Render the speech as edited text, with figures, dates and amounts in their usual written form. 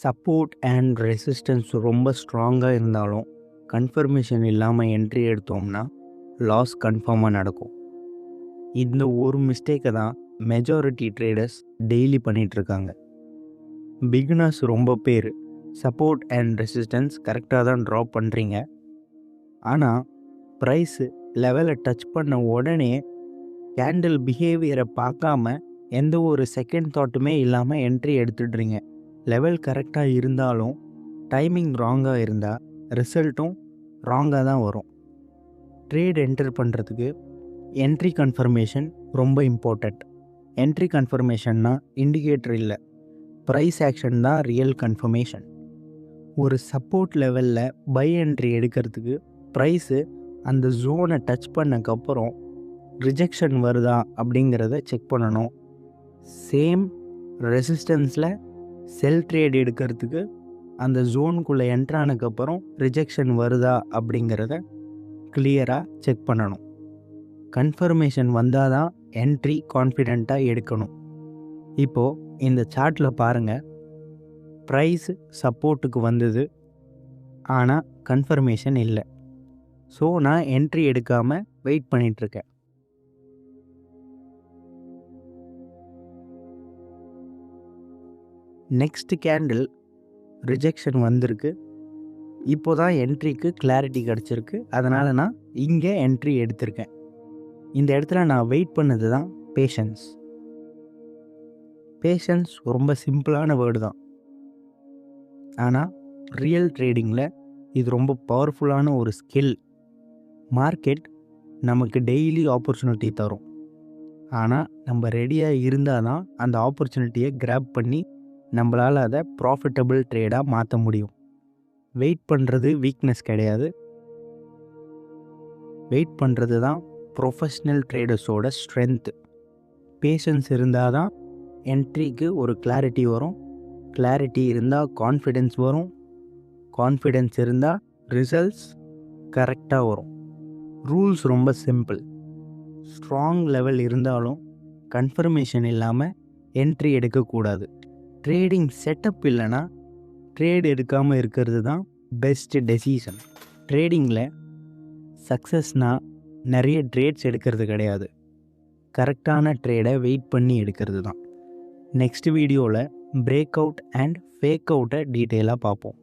Support and resistance ரொம்ப ஸ்ட்ராங்காக இருந்தாலும் கன்ஃபர்மேஷன் இல்லாமல் என்ட்ரி எடுத்தோம்னா லாஸ் கன்ஃபார்மாக நடக்கும். இந்த ஒரு மிஸ்டேக்கை தான் மெஜாரிட்டி ட்ரேடர்ஸ் டெய்லி பண்ணிகிட்ருக்காங்க. பிகினர்ஸ் ரொம்ப பேர் சப்போர்ட் அண்ட் ரெசிஸ்டன்ஸ் கரெக்டாக தான் ட்ரா பண்ணுறீங்க. ஆனால் ப்ரைஸு லெவலை டச் பண்ண உடனே கேண்டில் பிஹேவியரை பார்க்காம எந்த ஒரு செகண்ட் தாட்டுமே இல்லாமல் என்ட்ரி எடுத்துடுறீங்க. லெவல் கரெக்டாக இருந்தாலும் டைமிங் ராங்காக இருந்தால் ரிசல்ட்டும் ராங்காக தான் வரும். ட்ரேட் என்டர் பண்ணுறதுக்கு என்ட்ரி கன்ஃபர்மேஷன் ரொம்ப இம்பார்ட்டண்ட். என்ட்ரி கன்ஃபர்மேஷன்னா இண்டிகேட்டர் இல்லை, ப்ரைஸ் ஆக்ஷன் தான் ரியல் கன்ஃபர்மேஷன். ஒரு சப்போர்ட் லெவலில் பை என்ட்ரி எடுக்கிறதுக்கு ப்ரைஸு அந்த ஜோனை டச் பண்ணக்கப்புறம் ரிஜெக்ஷன் வருதா அப்படிங்கிறத செக் பண்ணணும். சேம் ரெசிஸ்டன்ஸில் செல் ட்ரேட் எடுக்கிறதுக்கு அந்த ஜோனுக்குள்ளே என்ட்ரானதுக்கப்புறம் ரிஜெக்ஷன் வருதா அப்படிங்கிறத கிளியராக செக் பண்ணணும். கன்ஃபர்மேஷன் வந்தால் தான் என்ட்ரி கான்ஃபிடெண்ட்டாக எடுக்கணும். இப்போது இந்த சார்ட்டில் பாருங்கள், ப்ரைஸ் சப்போர்ட்டுக்கு வந்தது, ஆனால் கன்ஃபர்மேஷன் இல்லை. ஸோ நான் என்ட்ரி எடுக்காமல் வெயிட் பண்ணிகிட்ருக்கேன். நெக்ஸ்ட் கேண்டில் ரிஜெக்ஷன் வந்திருக்கு. இப்போ தான் என்ட்ரிக்கு கிளாரிட்டி கிடச்சிருக்கு. அதனால் நான் இங்கே என்ட்ரி எடுத்திருக்கேன். இந்த இடத்துல நான் வெயிட் பண்ணது தான் பேஷன்ஸ். பேஷன்ஸ் ரொம்ப சிம்பிளான வேர்டு தான், ஆனால் ரியல் ட்ரேடிங்கில் இது ரொம்ப பவர்ஃபுல்லான ஒரு ஸ்கில். மார்க்கெட் நமக்கு டெய்லி ஆப்பர்ச்சுனிட்டி தரும், ஆனால் நம்ம ரெடியாக இருந்தால் தான் அந்த ஆப்பர்ச்சுனிட்டியை கிராப் பண்ணி நம்மளால் அதை ப்ராஃபிட்டபிள் ட்ரேடாக மாற்ற முடியும். வெயிட் பண்ணுறது வீக்னஸ் கிடையாது, வெயிட் பண்ணுறது தான் ப்ரொஃபஷ்னல் ட்ரேடர்ஸோட ஸ்ட்ரென்த்து. பேஷன்ஸ் இருந்தால் தான் என்ட்ரிக்கு ஒரு கிளாரிட்டி வரும், கிளாரிட்டி இருந்தால் கான்ஃபிடென்ஸ் வரும், கான்ஃபிடென்ஸ் இருந்தால் ரிசல்ட்ஸ் கரெக்டாக வரும். ரூல்ஸ் ரொம்ப சிம்பிள். ஸ்ட்ராங் லெவல் இருந்தாலும் கன்ஃபர்மேஷன் இல்லாமல் என்ட்ரி எடுக்கக்கூடாது. ட்ரேடிங் செட்டப் இல்லைன்னா ட்ரேட் எடுக்காமல் இருக்கிறது தான் பெஸ்ட் டெசிஷன். ட்ரேடிங்கில் சக்ஸஸ்னால் நிறைய ட்ரேட்ஸ் எடுக்கிறது கிடையாது, கரெக்டான ட்ரேடை வெயிட் பண்ணி எடுக்கிறது தான். நெக்ஸ்ட் வீடியோவில் பிரேக் அவுட் அண்ட் ஃபேக் அவுட்டை டீட்டெயிலாக பார்ப்போம்.